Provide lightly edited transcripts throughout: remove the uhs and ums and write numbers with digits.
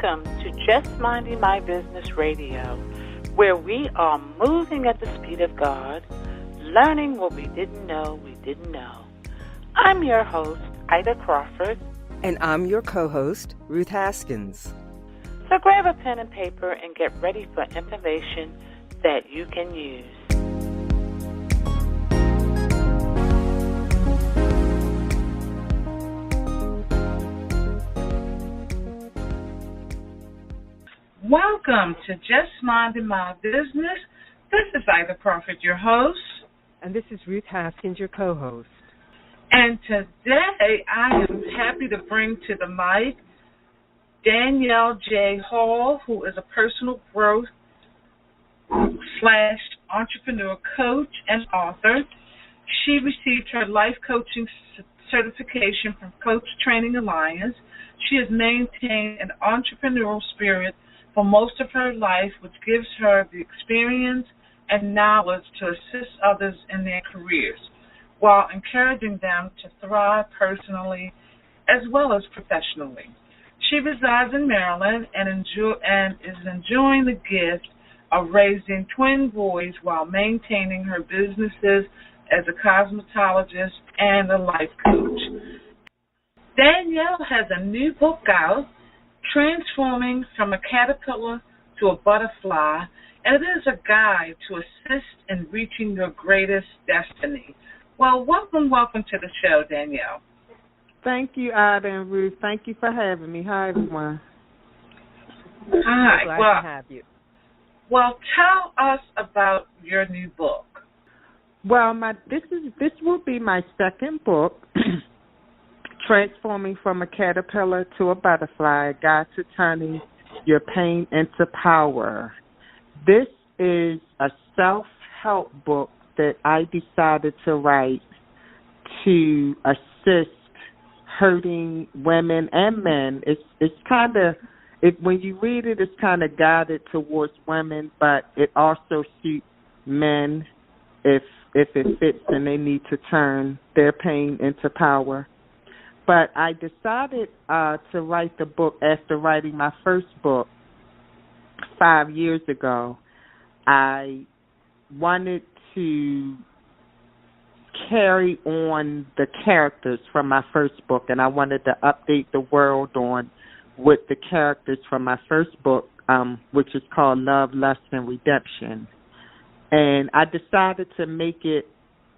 Welcome to Just Minding My Business Radio, where we are moving at the speed of God, learning what we didn't know we didn't know. I'm your host, Ida Crawford. And I'm your co-host, Ruth Haskins. So grab a pen and paper and get ready for information that you can use. Welcome to Just Minding My Business. This is Ida Crawford, your host. And this is Ruth Haskins, your co-host. And today I am happy to bring to the mic Danielle J. Hall, who is a personal growth / entrepreneur coach and author. She received her life coaching certification from Coach Training Alliance. She has maintained an entrepreneurial spirit for most of her life, which gives her the experience and knowledge to assist others in their careers, while encouraging them to thrive personally as well as professionally. She resides in Maryland and is enjoying the gift of raising twin boys while maintaining her businesses as a cosmetologist and a life coach. Danielle has a new book out, Transforming from a Caterpillar to a Butterfly, and it is a guide to assist in reaching your greatest destiny. Well, welcome to the show, Danielle. Thank you, Ida and Ruth. Thank you for having me. Hi, everyone. Hi. Glad to have you. Well, tell us about your new book. Well, this will be my second book, Transforming from a Caterpillar to a Butterfly, a guide to turning your pain into power. This is a self-help book that I decided to write to assist hurting women and men. It's kind of, when you read it, it's kind of guided towards women, but it also suits men if it fits and they need to turn their pain into power. But I decided to write the book after writing my first book 5 years ago. I wanted to carry on the characters from my first book, and I wanted to update the world on with the characters from my first book, which is called Love, Lust, and Redemption. And I decided to make it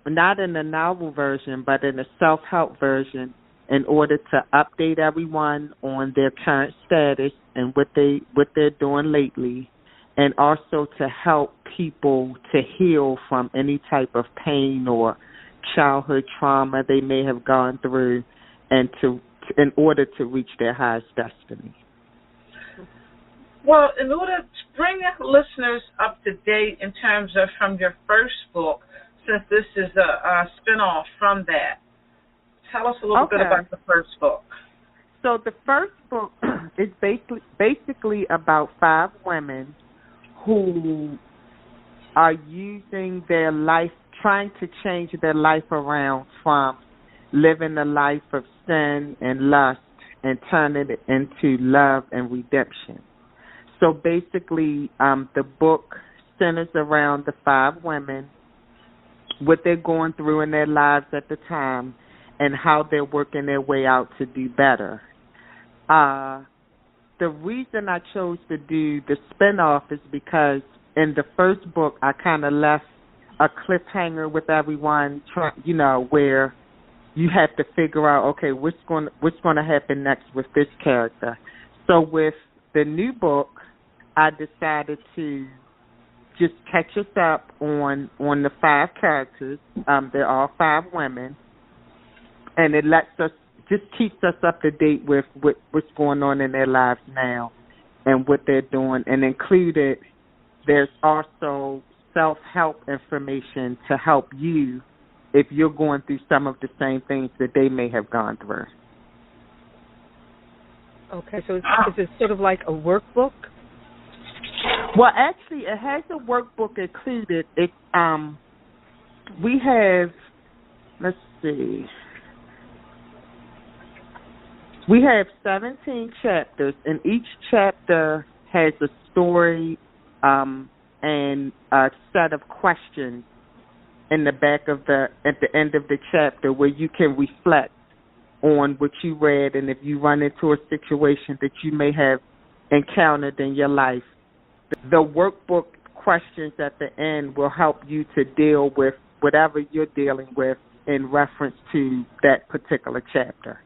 not in a novel version, but in a self-help version, in order to update everyone on their current status and what they're doing lately, and also to help people to heal from any type of pain or childhood trauma they may have gone through, and in order to reach their highest destiny. Well, in order to bring our listeners up to date in terms of from your first book, since this is a spinoff from that, tell us a little bit about the first book. So the first book is basically about 5 women who are using their life, trying to change their life around from living a life of sin and lust and turning it into love and redemption. So basically, the book centers around the 5 women, what they're going through in their lives at the time, and how they're working their way out to do better. The reason I chose to do the spinoff is because in the first book, I kind of left a cliffhanger with everyone, where you have to figure out, okay, what's going to happen next with this character. So with the new book, I decided to just catch us up on the 5 characters. They're all 5 women, and it keeps us up to date with what's going on in their lives now and what they're doing. And included, there's also self-help information to help you if you're going through some of the same things that they may have gone through. Okay, so is it sort of like a workbook? Well, actually, it has a workbook included. We have, let's see. We have 17 chapters, and each chapter has a story and a set of questions in the back of at the end of the chapter where you can reflect on what you read, and if you run into a situation that you may have encountered in your life, the workbook questions at the end will help you to deal with whatever you're dealing with in reference to that particular chapter.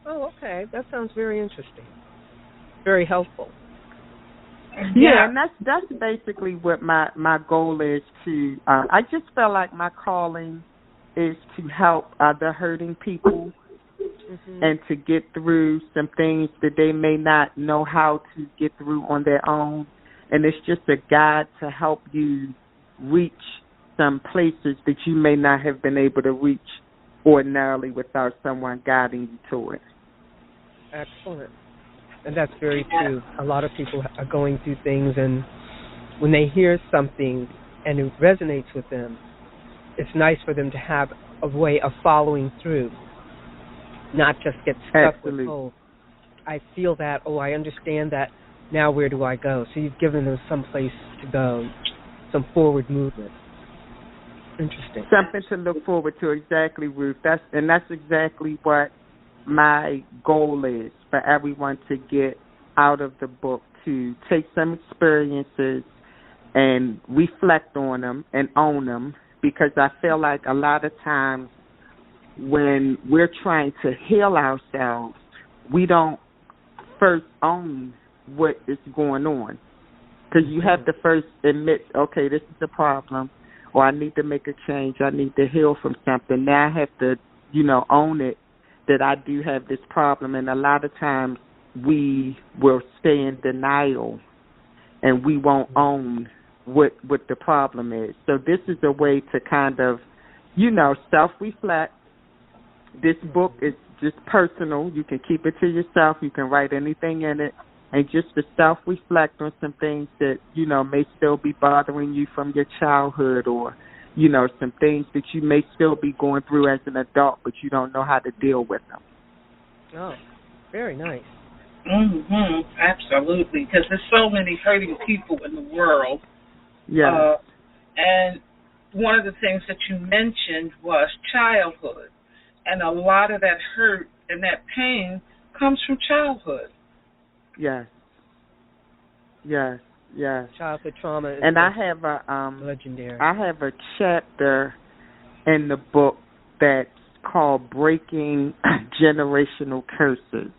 Oh, okay. That sounds very interesting. Very helpful. Yeah, and that's basically what my goal is to. I just feel like my calling is to help other hurting people and to get through some things that they may not know how to get through on their own. And it's just a guide to help you reach some places that you may not have been able to reach ordinarily without someone guiding you to it. Excellent. And that's very true. A lot of people are going through things, and when they hear something and it resonates with them, it's nice for them to have a way of following through, not just get stuck with, oh, I feel that, oh, I understand that, now where do I go? So you've given them some place to go, some forward movement. Interesting. Something to look forward to, exactly, Ruth. That's exactly what my goal is, for everyone to get out of the book, to take some experiences and reflect on them and own them, because I feel like a lot of times when we're trying to heal ourselves, we don't first own what is going on, because you have to first admit, okay, this is a problem, or I need to make a change, I need to heal from something. Now I have to, own it, that I do have this problem. And a lot of times we will stay in denial and we won't own what the problem is. So this is a way to kind of, self-reflect. This book is just personal. You can keep it to yourself. You can write anything in it. And just to self-reflect on some things that, may still be bothering you from your childhood, or some things that you may still be going through as an adult, but you don't know how to deal with them. Oh, very nice. Absolutely, because there's so many hurting people in the world. Yeah. And one of the things that you mentioned was childhood. And a lot of that hurt and that pain comes from childhood. Yes. Childhood trauma is and I have a legendary. I have a chapter in the book that's called Breaking Generational Curses.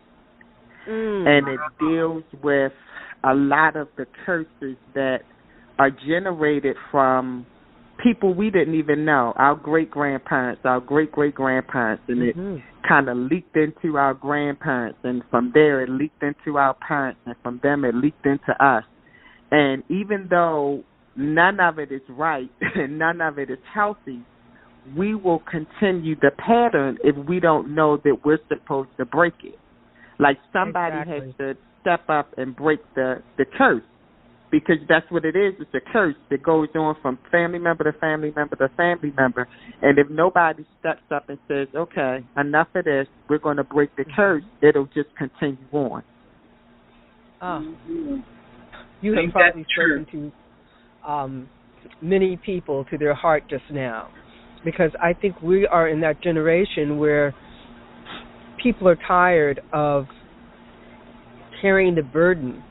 And it deals with a lot of the curses that are generated from people we didn't even know, our great-grandparents, our great-great-grandparents, and it kind of leaked into our grandparents, and from there it leaked into our parents, and from them it leaked into us. And even though none of it is right and none of it is healthy, we will continue the pattern if we don't know that we're supposed to break it. Like somebody has to step up and break the curse, because that's what it is. It's a curse that goes on from family member to family member to family member. And if nobody steps up and says, okay, enough of this, we're going to break the curse, it'll just continue on. You have probably spoken to many people to their heart just now, because I think we are in that generation where people are tired of carrying the burden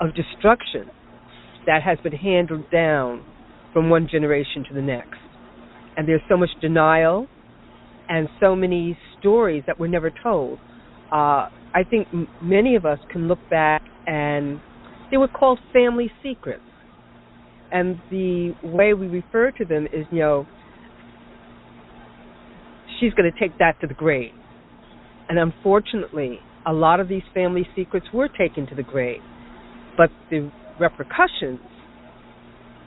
of destruction that has been handed down from one generation to the next. And there's so much denial and so many stories that were never told. I think many of us can look back, and they were called family secrets. And the way we refer to them is, she's going to take that to the grave. And unfortunately, a lot of these family secrets were taken to the grave. But the repercussions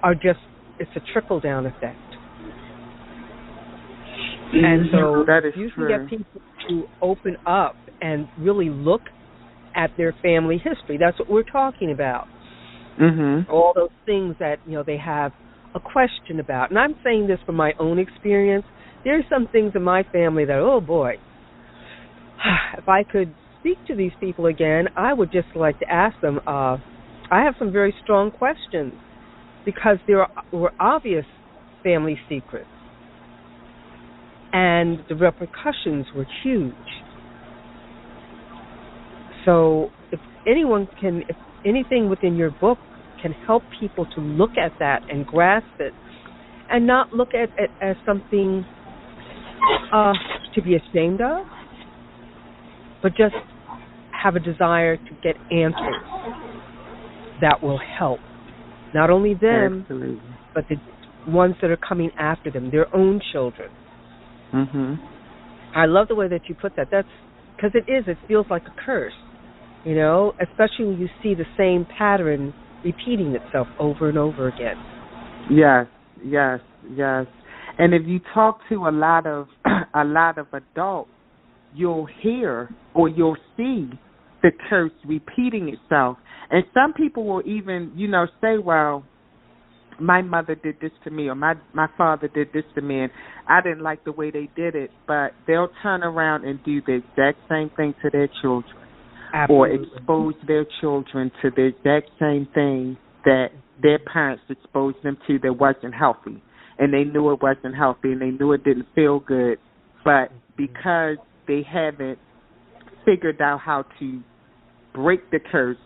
are just, it's a trickle-down effect. And so you can get people to open up and really look at their family history. That's what we're talking about. All those things that, they have a question about. And I'm saying this from my own experience. There's some things in my family that, oh boy, if I could speak to these people again, I would just like to ask them, I have some very strong questions because there were obvious family secrets and the repercussions were huge. So if anything within your book can help people to look at that and grasp it and not look at it as something to be ashamed of, but just have a desire to get answers that will help not only them, Absolutely. but the ones that are coming after them, their own children. Mhm. I love the way that you put that. That's because it feels like a curse, especially when you see the same pattern repeating itself over and over again. Yes. And if you talk to a lot of adults, you'll hear or you'll see the curse repeating itself. And some people will even, say, well, my mother did this to me or my father did this to me and I didn't like the way they did it, but they'll turn around and do the exact same thing to their children. Absolutely. Or expose their children to the exact same thing that their parents exposed them to that wasn't healthy. And they knew it wasn't healthy and they knew it didn't feel good. But because they haven't figured out how to break the curse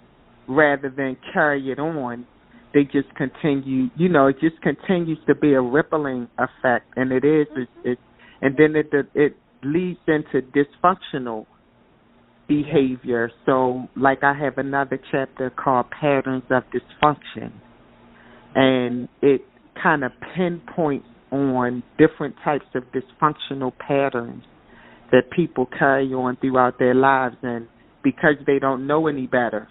rather than carry it on, they just continue, it just continues to be a rippling effect. And it then it leads into dysfunctional behavior. So, like, I have another chapter called Patterns of Dysfunction, and it kind of pinpoints on different types of dysfunctional patterns that people carry on throughout their lives, and because they don't know any better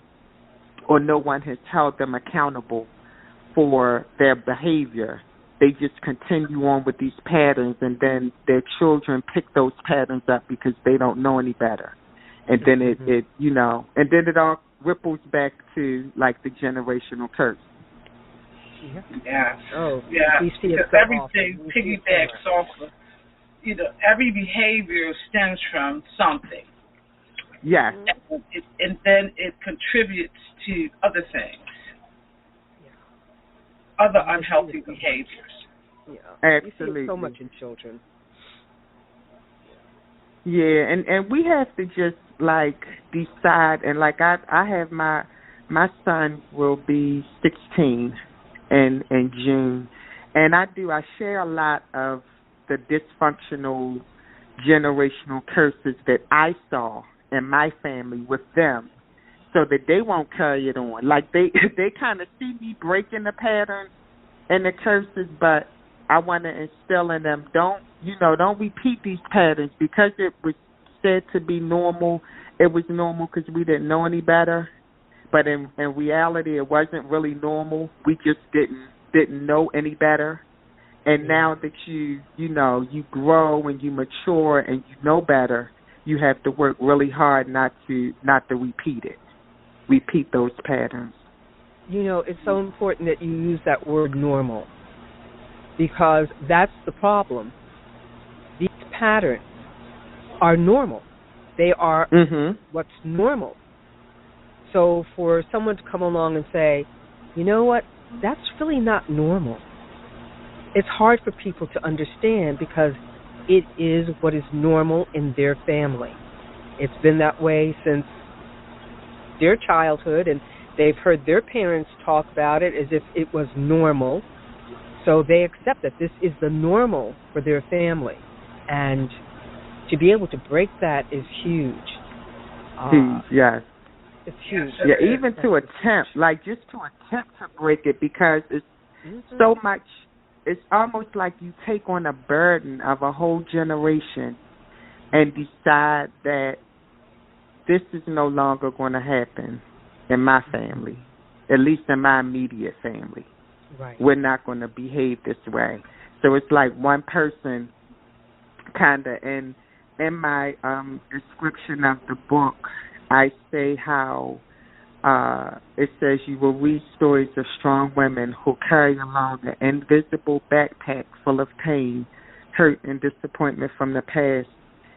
or no one has held them accountable for their behavior, they just continue on with these patterns, and then their children pick those patterns up because they don't know any better. And then it and then it all ripples back to, like, the generational curse. Yeah. Oh, yeah. Because so everything piggybacks off of, every behavior stems from something. Yes. And then it contributes to other things, other unhealthy behaviors. Yeah. Absolutely. We see so much in children. Yeah, and we have to just, like, decide, and, like, I have my son will be 16 in June, and I share a lot of the dysfunctional generational curses that I saw in my family with them, so that they won't carry it on. Like, they kind of see me breaking the pattern and the curses, but I want to instill in them, don't repeat these patterns. Because it was said to be normal, it was normal because we didn't know any better. But in reality, it wasn't really normal. We just didn't know any better. And now that you grow and you mature and you know better, you have to work really hard not to repeat those patterns. It's so important that you use that word normal, because that's the problem. These patterns are normal. They are what's normal. So for someone to come along and say, you know what, that's really not normal, it's hard for people to understand, because it is what is normal in their family. It's been that way since their childhood, and they've heard their parents talk about it as if it was normal. So they accept that this is the normal for their family. And to be able to break that is huge. Yes. It's huge. Yeah, even to attempt to break it, because it's so much, it's almost like you take on a burden of a whole generation and decide that this is no longer going to happen in my family, at least in my immediate family. Right. We're not going to behave this way. So it's like one person kind of, in my description of the book, I say how it says you will read stories of strong women who carry along an invisible backpack full of pain, hurt, and disappointment from the past,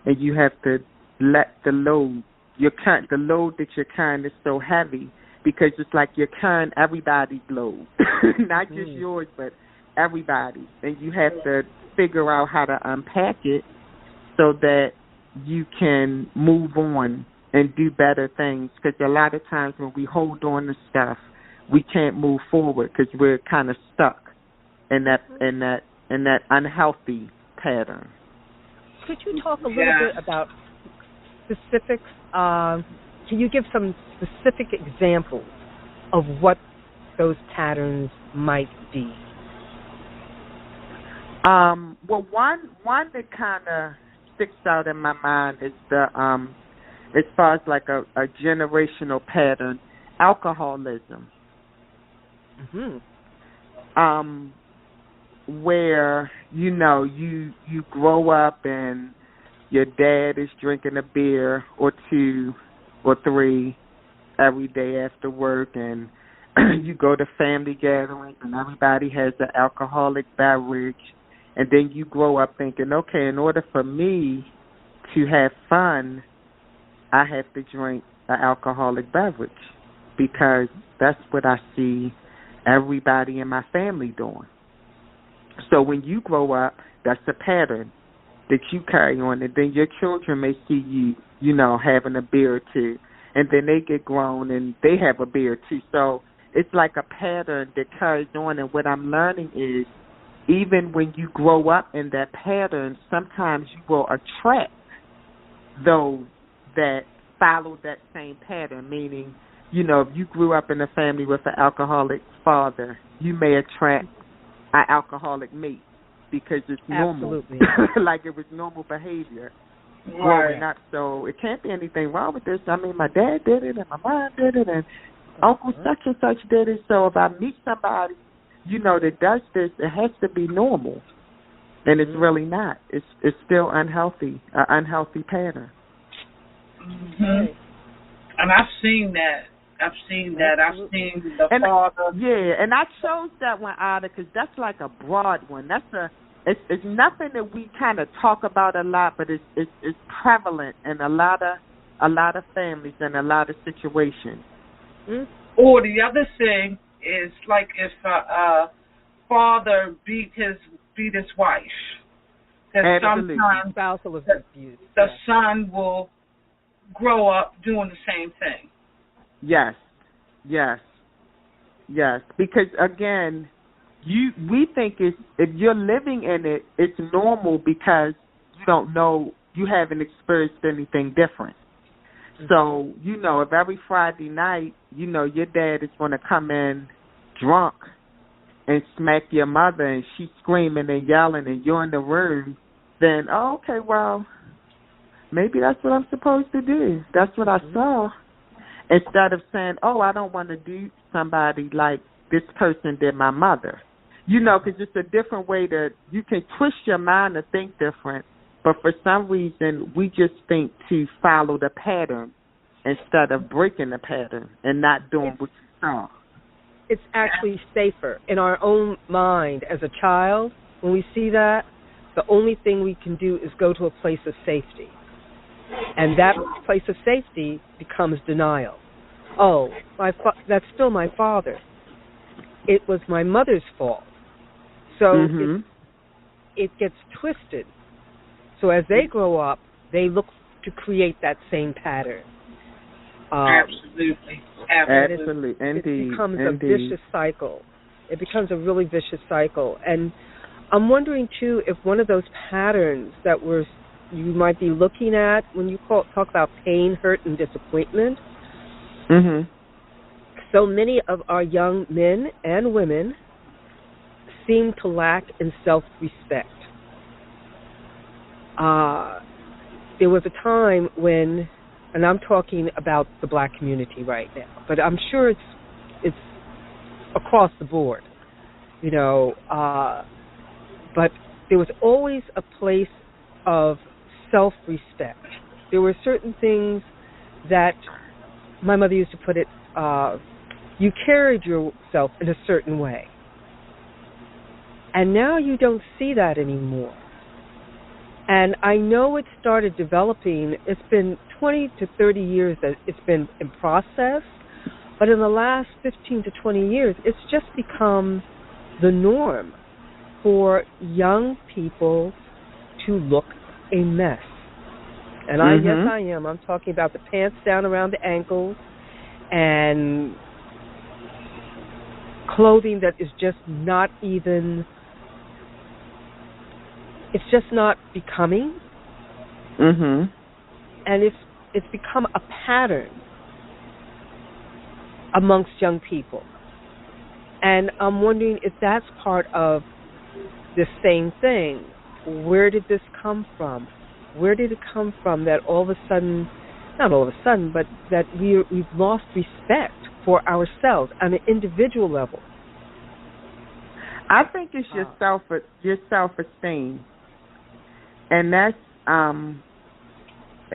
and you have to let the load that you're carrying is so heavy, because it's like you're carrying everybody's load, not just yours, but everybody. And you have to figure out how to unpack it so that you can move on and do better things. Because a lot of times when we hold on to stuff, we can't move forward because we're kind of stuck in that unhealthy pattern. Could you talk a little bit about specifics? Can you give some specific examples of what those patterns might be? Well, one that kind of sticks out in my mind is the as far as like a generational pattern, alcoholism. Where you grow up and your dad is drinking a beer or 2 or 3 every day after work, and you go to family gatherings and everybody has an alcoholic beverage, and then you grow up thinking, okay, in order for me to have fun, I have to drink an alcoholic beverage because that's what I see everybody in my family doing. So when you grow up, that's a pattern that you carry on, and then your children may see you, having a beer or 2, and then they get grown and they have a beer or 2. So it's like a pattern that carries on, and what I'm learning is even when you grow up in that pattern, sometimes you will attract those that follow that same pattern, meaning, if you grew up in a family with an alcoholic father, you may attract an alcoholic mate because it's normal. Absolutely. Like it was normal behavior growing up. So it can't be anything wrong with this. I mean, my dad did it and my mom did it and Uncle such and such did it. So if I meet somebody, that does this, it has to be normal. And it's really not. It's still unhealthy, an unhealthy pattern. And I've seen that. I've seen the father. Yeah, and I chose that one, Ada, because that's like a broad one. It's nothing that we kind of talk about a lot, but it's prevalent in a lot of families and a lot of situations. Or the other thing is like if a father beat his wife, that sometimes spousal abuse. The son will grow up doing the same thing. Yes. Because again, we think if you're living in it, it's normal because you don't know, you haven't experienced anything different. So, if every Friday night, your dad is going to come in drunk and smack your mother and she's screaming and yelling and you're in the room, then, okay, well, maybe that's what I'm supposed to do. That's what I saw. Instead of saying, I don't want to do somebody like this person did my mother. Because it's a different way you can twist your mind to think different, but for some reason we just think to follow the pattern instead of breaking the pattern and not doing what you saw. It's actually safer in our own mind as a child. When we see that, the only thing we can do is go to a place of safety. And that place of safety becomes denial. That's still my father. It was my mother's fault. So it gets twisted. So as they grow up, they look to create that same pattern. Absolutely. It becomes a vicious cycle. It becomes a really vicious cycle. And I'm wondering, too, if one of those patterns that you might be looking at when you talk about pain, hurt, and disappointment. So many of our young men and women seem to lack in self-respect. There was a time when, and I'm talking about the black community right now, but I'm sure it's across the board, but there was always a place of self-respect. There were certain things that my mother used to put it, you carried yourself in a certain way. And now you don't see that anymore. And I know it started developing, it's been 20 to 30 years that it's been in process, but in the last 15 to 20 years, it's just become the norm for young people to look a mess. And yes, I am. I'm talking about the pants down around the ankles and clothing that is just not even, it's just not becoming. And it's become a pattern amongst young people. And I'm wondering if that's part of the same thing. Where did this come from? Where did it come from that all of a sudden, not all of a sudden, but that we've lost respect for ourselves on an individual level? I think it's your self-esteem. And that's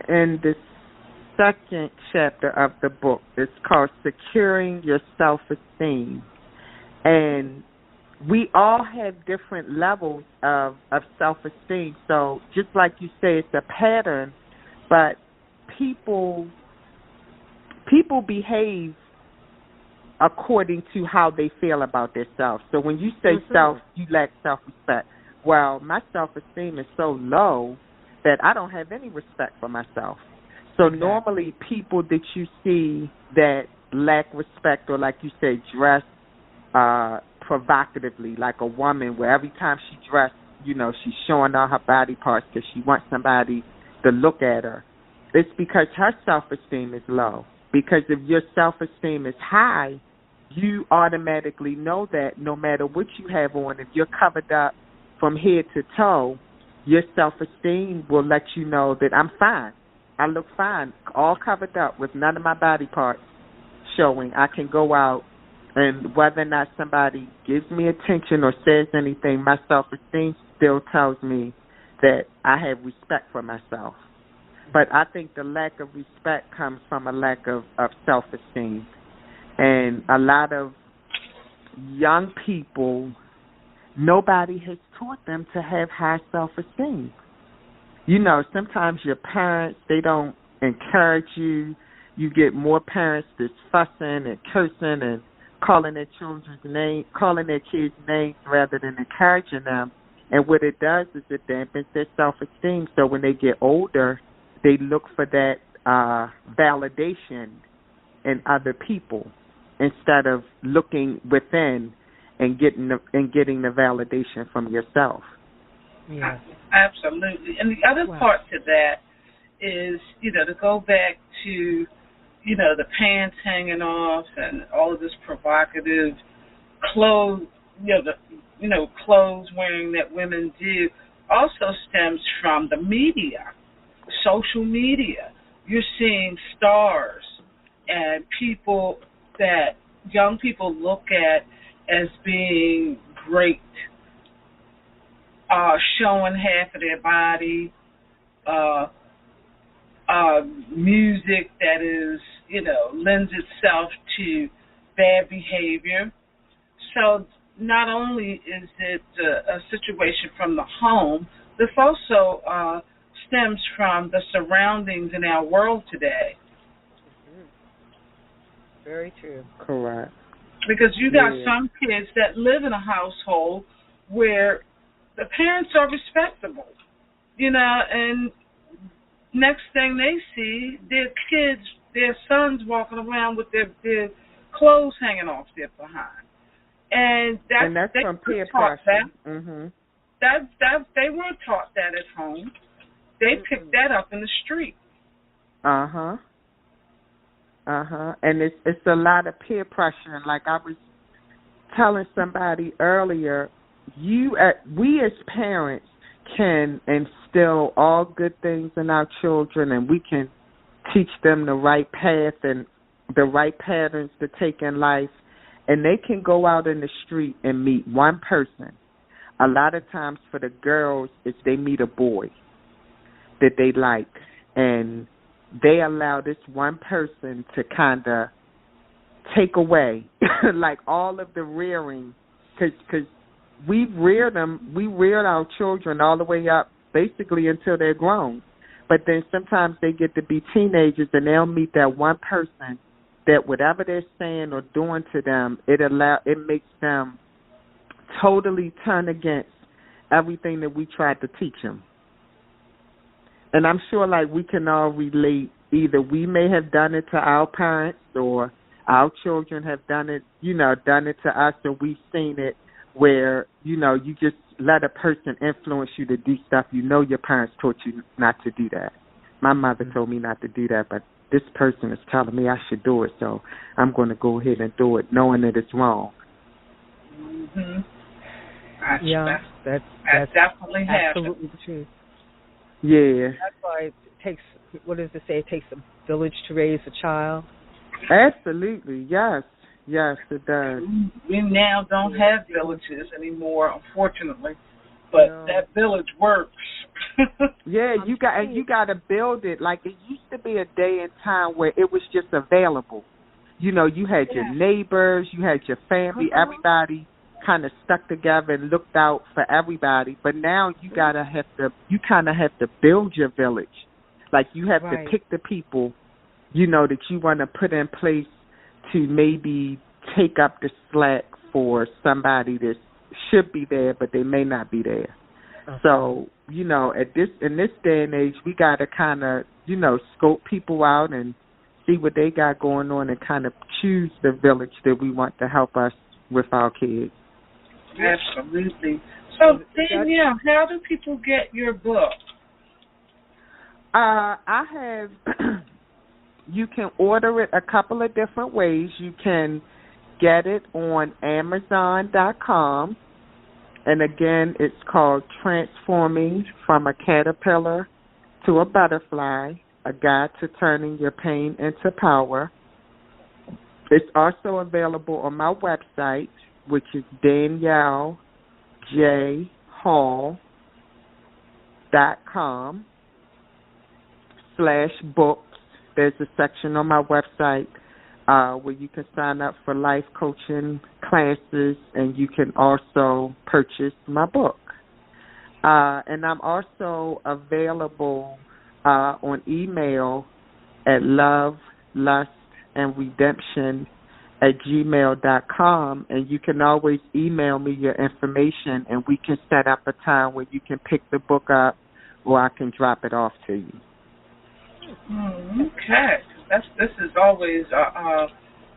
in the second chapter of the book. It's called Securing Your Self-Esteem. And we all have different levels of self-esteem. So just like you say, it's a pattern, but people behave according to how they feel about themselves. So when you say self, you lack self-respect. Well, my self-esteem is so low that I don't have any respect for myself. So normally people that you see that lack respect, or like you say, dress provocatively, like a woman where every time she dressed, she's showing all her body parts because she wants somebody to look at her. It's because her self-esteem is low. Because if your self-esteem is high, you automatically know that no matter what you have on, if you're covered up from head to toe, your self-esteem will let you know that I'm fine. I look fine, all covered up with none of my body parts showing. I can go out, and whether or not somebody gives me attention or says anything, my self-esteem still tells me that I have respect for myself. But I think the lack of respect comes from a lack of self-esteem. And a lot of young people, nobody has taught them to have high self-esteem. Sometimes your parents, they don't encourage you. You get more parents that's fussing and cursing and calling their kids names rather than encouraging them. And what it does is it dampens their self-esteem. So when they get older, they look for that validation in other people instead of looking within and getting the validation from yourself. Yeah, absolutely. And the other part to that is, to go back to, the pants hanging off and all of this provocative clothes, clothes wearing that women do, also stems from the media, social media. You're seeing stars and people that young people look at as being great, showing half of their body, music that is, lends itself to bad behavior. So not only is it a situation from the home, this also stems from the surroundings in our world today. Very true. Correct. Because you got some kids that live in a household where the parents are respectable, and next thing they see, their sons walking around with their clothes hanging off their behind. And that's from peer pressure. They weren't taught that at home. They picked that up in the street. And it's a lot of peer pressure. And like I was telling somebody earlier, we as parents can instill all good things in our children, and we can teach them the right path and the right patterns to take in life. And they can go out in the street and meet one person. A lot of times for the girls, it's they meet a boy that they like, and they allow this one person to kind of take away, like all of the rearing, because we reared our children all the way up basically until they're grown. But then sometimes they get to be teenagers and they'll meet that one person that whatever they're saying or doing to them, it makes them totally turn against everything that we tried to teach them. And I'm sure, like, we can all relate. Either we may have done it to our parents or our children have done it to us, or we've seen it where, you just let a person influence you to do stuff your parents taught you not to do that. My mother told me not to do that, but this person is telling me I should do it, so I'm going to go ahead and do it, knowing that it's wrong. Mm-hmm. That's definitely absolutely the truth. Yeah. That's why it takes, what does it say? It takes a village to raise a child. Absolutely, yes. Yes, it does. We now don't have villages anymore, unfortunately, but that village works. Yeah, you got to build it. Like, it used to be a day and time where it was just available. You had your neighbors, you had your family, everybody kind of stuck together and looked out for everybody. But now you kind of have to build your village. Like, you have to pick the people, that you want to put in place to maybe take up the slack for somebody that should be there, but they may not be there. Okay. So, in this day and age, we got to kind of, scope people out and see what they got going on and kind of choose the village that we want to help us with our kids. Absolutely. So, Danielle, how do people get your book? I have... You can order it a couple of different ways. You can get it on Amazon.com. And again, it's called Transforming from a Caterpillar to a Butterfly, A Guide to Turning Your Pain into Power. It's also available on my website, which is DanielleJHall.com/books. There's a section on my website where you can sign up for life coaching classes, and you can also purchase my book. And I'm also available on email at lovelustandredemption@gmail.com, and you can always email me your information, and we can set up a time where you can pick the book up, or I can drop it off to you. Okay, this is always an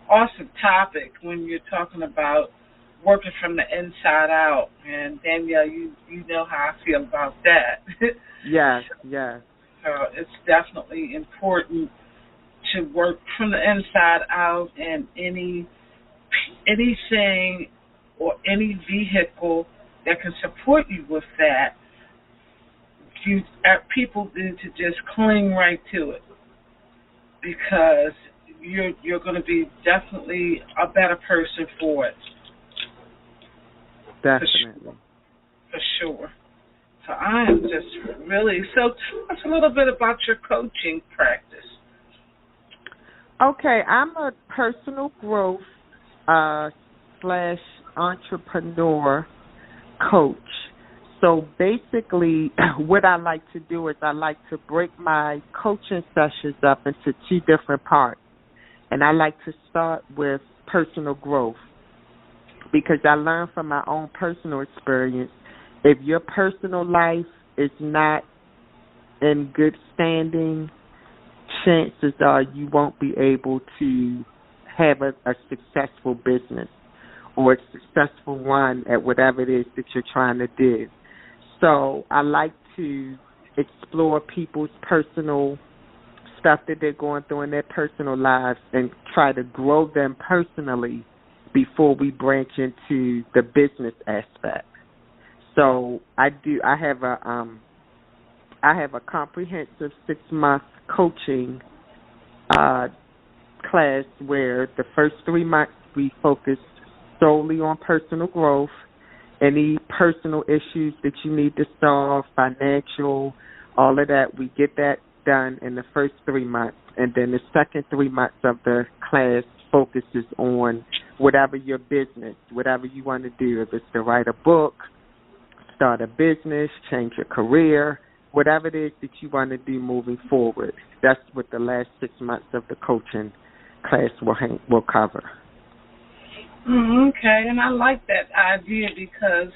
awesome topic when you're talking about working from the inside out. And Danielle, you know how I feel about that. Yes. So it's definitely important to work from the inside out, and anything or any vehicle that can support you with that. People need to just cling right to it, because you're going to be definitely a better person for it. Definitely. For sure. So I am just really, so tell us a little bit about your coaching practice. Okay, I'm a personal growth / entrepreneur coach. So basically, what I like to do is I like to break my coaching sessions up into two different parts. And I like to start with personal growth, because I learned from my own personal experience, if your personal life is not in good standing, chances are you won't be able to have a successful business or a successful run at whatever it is that you're trying to do. So I like to explore people's personal stuff that they're going through in their personal lives and try to grow them personally before we branch into the business aspect. So I have a comprehensive 6-month coaching class where the first 3 months we focus solely on personal growth. Any personal issues that you need to solve, financial, all of that, we get that done in the first 3 months. And then the second 3 months of the class focuses on whatever your business, whatever you want to do. If it's to write a book, start a business, change your career, whatever it is that you want to do moving forward. That's what the last 6 months of the coaching class will cover. Okay, and I like that idea because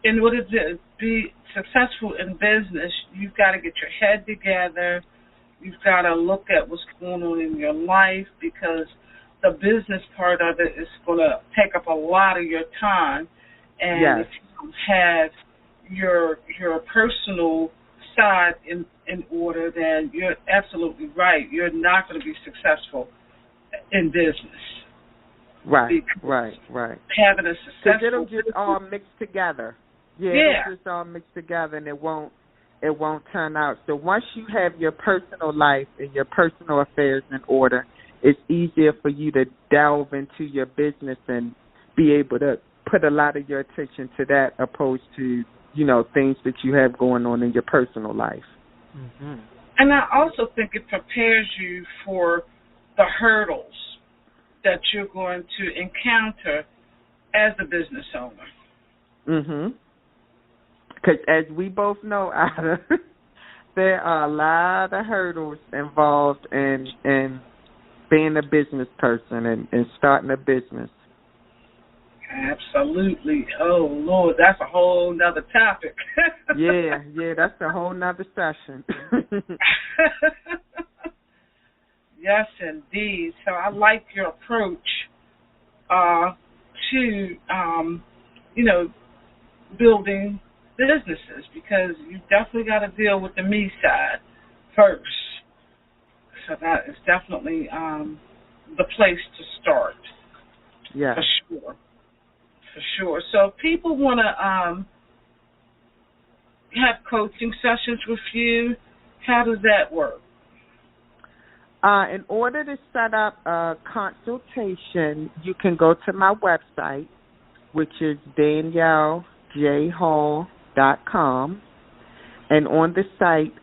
in order to be successful in business, you've got to get your head together. You've got to look at what's going on in your life because the business part of it is going to take up a lot of your time. And yes. if you don't have your personal side in order, then you're absolutely right. You're not going to be successful in business. Right. Having a successful because it'll just all mix together. It'll just all mix together, and it won't turn out. So once you have your personal life and your personal affairs in order, it's easier for you to delve into your business and be able to put a lot of your attention to that opposed to, things that you have going on in your personal life. Mm-hmm. And I also think it prepares you for the hurdles that you're going to encounter as a business owner. Mm-hmm. Because as we both know, Ada, there are a lot of hurdles involved in being a business person and starting a business. Absolutely. Oh, Lord, that's a whole nother topic. yeah, that's a whole nother session. Yes, indeed. So I like your approach to, building businesses because you definitely got to deal with the me side first. So that is definitely the place to start. Yeah. For sure. So if people want to have coaching sessions with you, how does that work? In order to set up a consultation, you can go to my website, which is DanielleJHall.com. And on the site,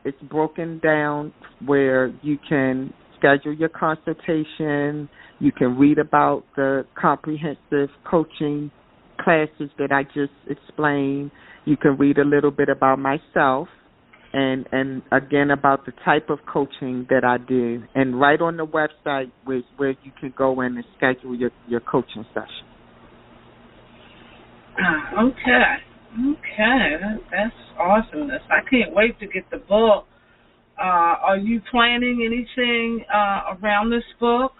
it's broken down where you can schedule your consultation. You can read about the comprehensive coaching classes that I just explained. You can read a little bit about myself and again, about the type of coaching that I do. And right on the website where you can go in and schedule your coaching session. Okay. That's awesomeness. I can't wait to get the book. Are you planning anything around this book?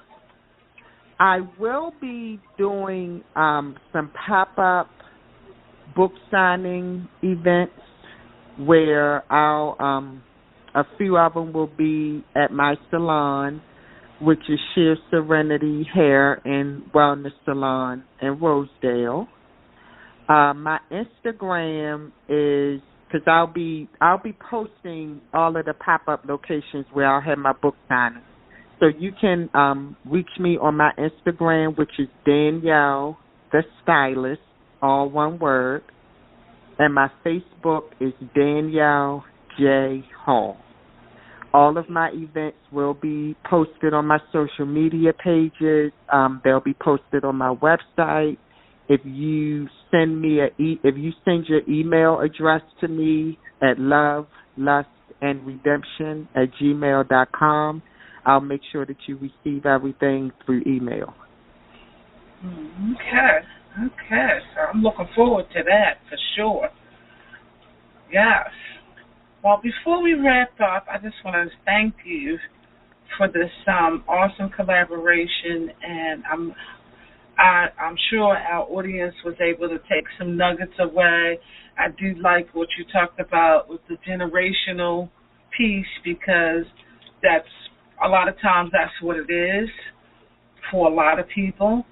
I will be doing some pop-up book signing events where a few of them will be at my salon, which is Sheer Serenity Hair and Wellness Salon in Rosedale. My Instagram is, because I'll be posting all of the pop-up locations where I'll have my book signing. So you can reach me on my Instagram, which is Danielle the Stylist, all one word. And my Facebook is Danielle J. Hall. All of my events will be posted on my social media pages. They'll be posted on my website. If you send your email address to me at lovelustandredemption@gmail.com, I'll make sure that you receive everything through email. Okay. So I'm looking forward to that for sure. Yes. Well, before we wrap up, I just want to thank you for this awesome collaboration, and I'm sure our audience was able to take some nuggets away. I do like what you talked about with the generational piece because that's a lot of times that's what it is for a lot of people.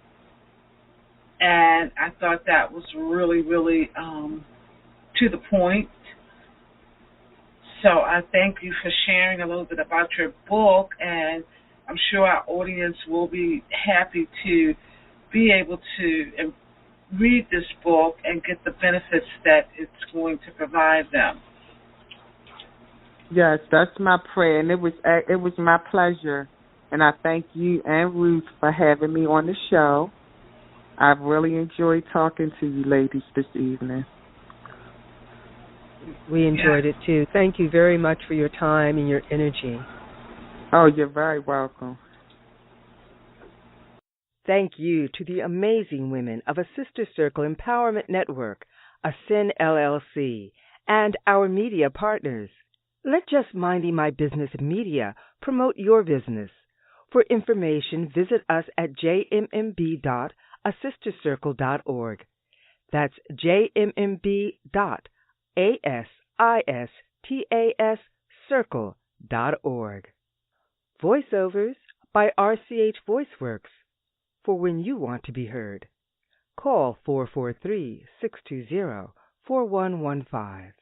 And I thought that was really, really to the point. So I thank you for sharing a little bit about your book, and I'm sure our audience will be happy to be able to read this book and get the benefits that it's going to provide them. Yes, that's my prayer, and it was my pleasure, and I thank you and Ruth for having me on the show. I've really enjoyed talking to you ladies this evening. We enjoyed it too. Thank you very much for your time and your energy. Oh, you're very welcome. Thank you to the amazing women of a Sister Circle Empowerment Network, ASCEN LLC, and our media partners. Let Just Minding My Business Media promote your business. For information, visit us at jmmb.asistercircle.org. That's jmmb.asistascircle.org. Voiceovers by RCH VoiceWorks. For when you want to be heard. Call 443-620-4115.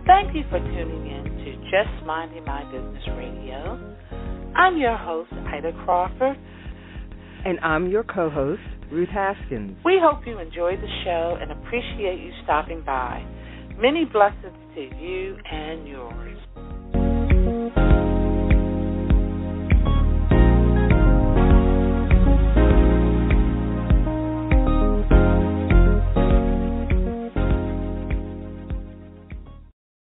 Thank you for tuning in to Just Minding My Business Radio. I'm your host, Ida Crawford. And I'm your co-host, Ruth Haskins. We hope you enjoyed the show and appreciate you stopping by. Many blessings to you and yours.